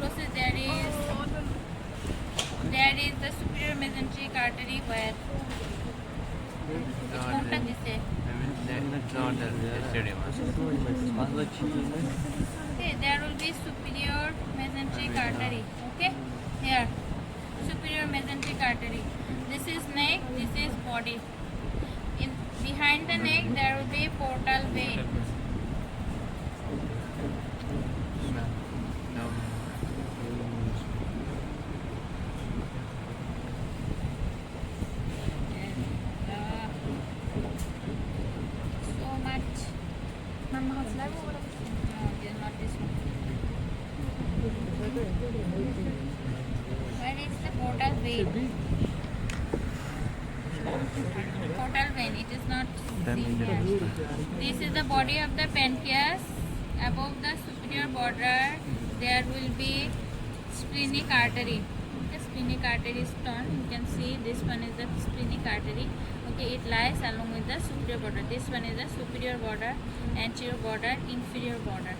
process there is the superior mesenteric artery where কোনটা দিছে okay, there will be superior mesenteric artery. Okay, here superior mesenteric artery. This is neck, this is body. Behind the neck there will be portal vein. So much. Mamma har flagg over det. No, this is not this one. Where is the portal vein? Portal vein, it is not seen here. This is the body of the pancreas. Above the superior border there will be splenic artery. The splenic artery is torn. You can see this one is the splenic artery. Okay, it lies along with the superior border. This one is the superior border, anterior border, inferior border.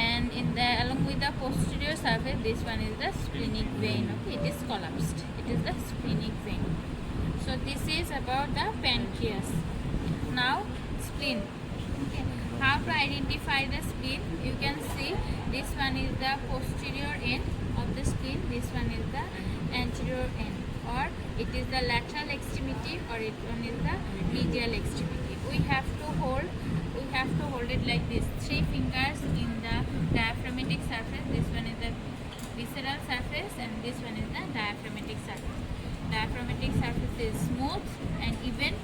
And in the along with the posterior surface, this one is the splenic vein. Okay, it is collapsed. It is the splenic vein. So this is about the pancreas. Now spleen. Okay. How to identify the spleen? You can see this one is the posterior end of the spleen. This one is the anterior end, or it is the lateral extremity, or it one is the medial extremity. We have to hold it like this. 3 fingers in the diaphragmatic surface. This one is the visceral surface, and this one is the diaphragmatic surface. Diaphragmatic surface is smooth and even.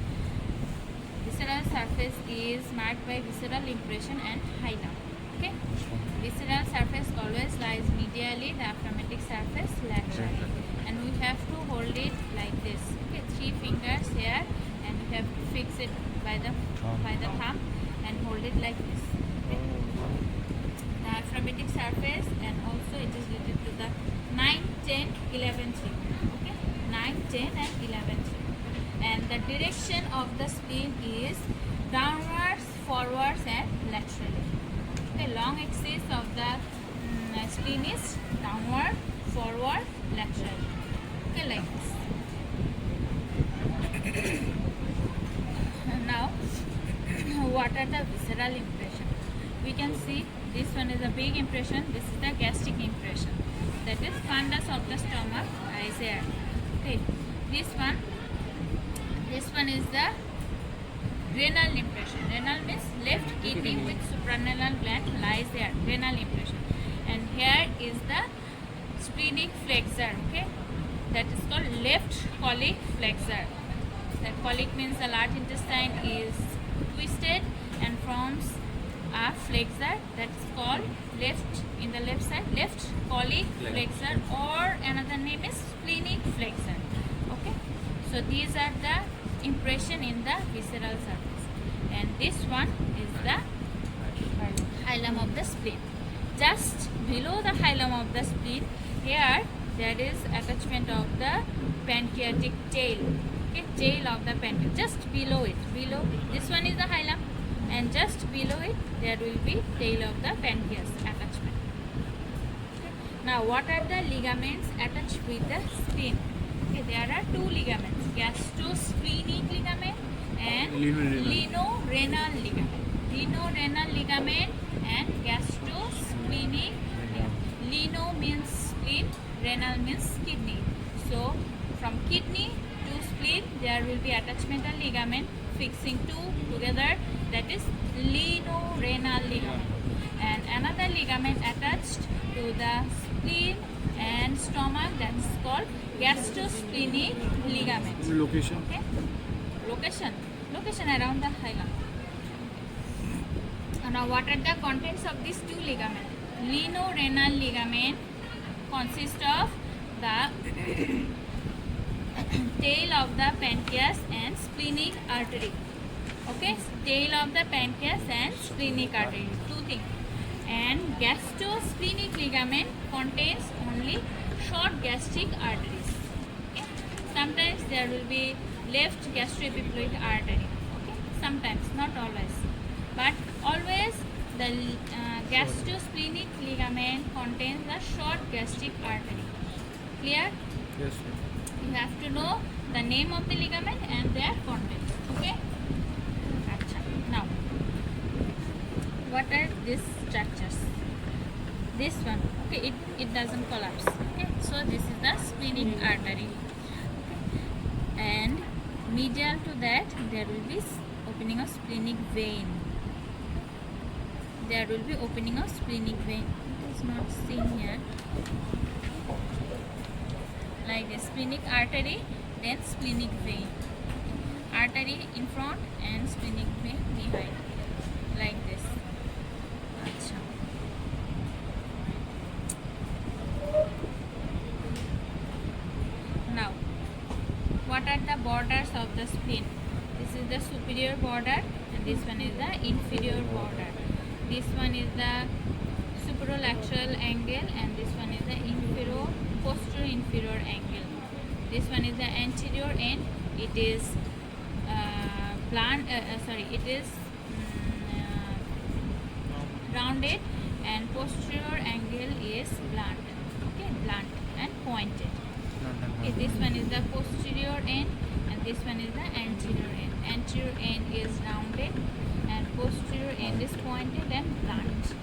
Visceral surface is marked by visceral impression and hilum. Okay, visceral surface always lies medially, diaphragmatic surface laterally, and we have to hold it like this. Okay, 3 fingers here, and we have to fix it by the thumb and hold it like this. Okay. Diaphragmatic surface, and also it is related to the 9, 10, 11, 3. Okay, 9, 10, and 11, 3. And the direction of the spleen is downwards, forwards, and laterally. Okay, long axis of the spleen is downward, forward, lateral. Okay, like this. Now, what are the visceral impression? We can see this one is a big impression. This is the gastric impression. That is fundus of the stomach lies here. Okay, this one is the renal impression. Renal means left kidney with suprarenal gland lies there. Renal impression. And here is the splenic flexure. Okay, that is called left colic flexure. That colic means the large intestine is twisted and forms a flexure. That is called left in the left side, left colic flexure, or another name is splenic flexure. Okay, so these are the impression in the visceral surface, and this one is the hilum of the spleen. Just below the hilum of the spleen, here there is attachment of the pancreatic tail. Okay, tail of the pancreas. Just below it, this one is the hilum, and just below it there will be tail of the pancreas attachment. Okay. Now, what are the ligaments attached with the spleen? Okay, there are 2 ligaments, gastrosplenic ligament and linorenal ligament. Linorenal ligament and gastrosplenic ligament. Lino means spleen, renal means kidney. So, from kidney to spleen, there will be attachmental ligament fixing 2 together, that is linorenal ligament. And another ligament attached to the spleen and stomach, that is called gastrosplenic ligament. Location. Okay, location around the hilum. Now, what are the contents of these 2 ligaments? Linorenal ligament consists of the tail of the pancreas and splenic artery. Okay, tail of the pancreas and splenic artery, 2 things. And gastrosplenic ligament contains only short gastric arteries. Okay, sometimes there will be left gastroepiploid artery. Okay, sometimes, not always, but always the Gastrosplenic ligament contains the short gastric artery. Clear? Yes, sir. You have to know the name of the ligament and their contents. Okay? Acha. Now, what are these structures? This one, okay, it doesn't collapse. Okay, so this is the splenic artery. Okay. And medial to that, there will be opening of splenic vein. There will be opening of splenic vein. It is not seen here. Like this, splenic artery, then splenic vein. Artery in front and splenic vein behind. Like this. Achha. Now, what are the borders of the spleen? This is the superior border and this one is the inferior border. This one is the superolateral angle and this one is the posterior inferior angle. This one is the anterior end. It is rounded and posterior angle is blunt. Okay, blunt and pointed. Okay, this one is the posterior end and this one is the anterior end. Anterior end is rounded and posterior end is pointed and blunt.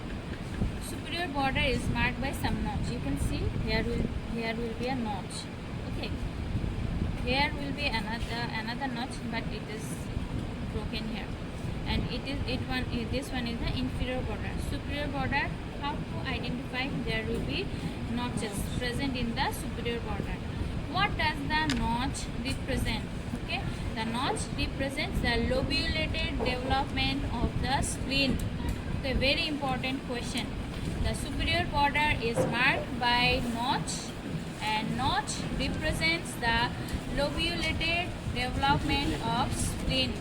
Superior border is marked by some notch. You can see here will be a notch. Okay, here will be another notch, but it is broken here. And this one is the inferior border. Superior border, how to identify? There will be notches present in the superior border. What does the notch represent? Okay, the notch represents the lobulated development of the spleen. Okay, very important question. The superior border is marked by notch and notch represents the lobulated development of spleen.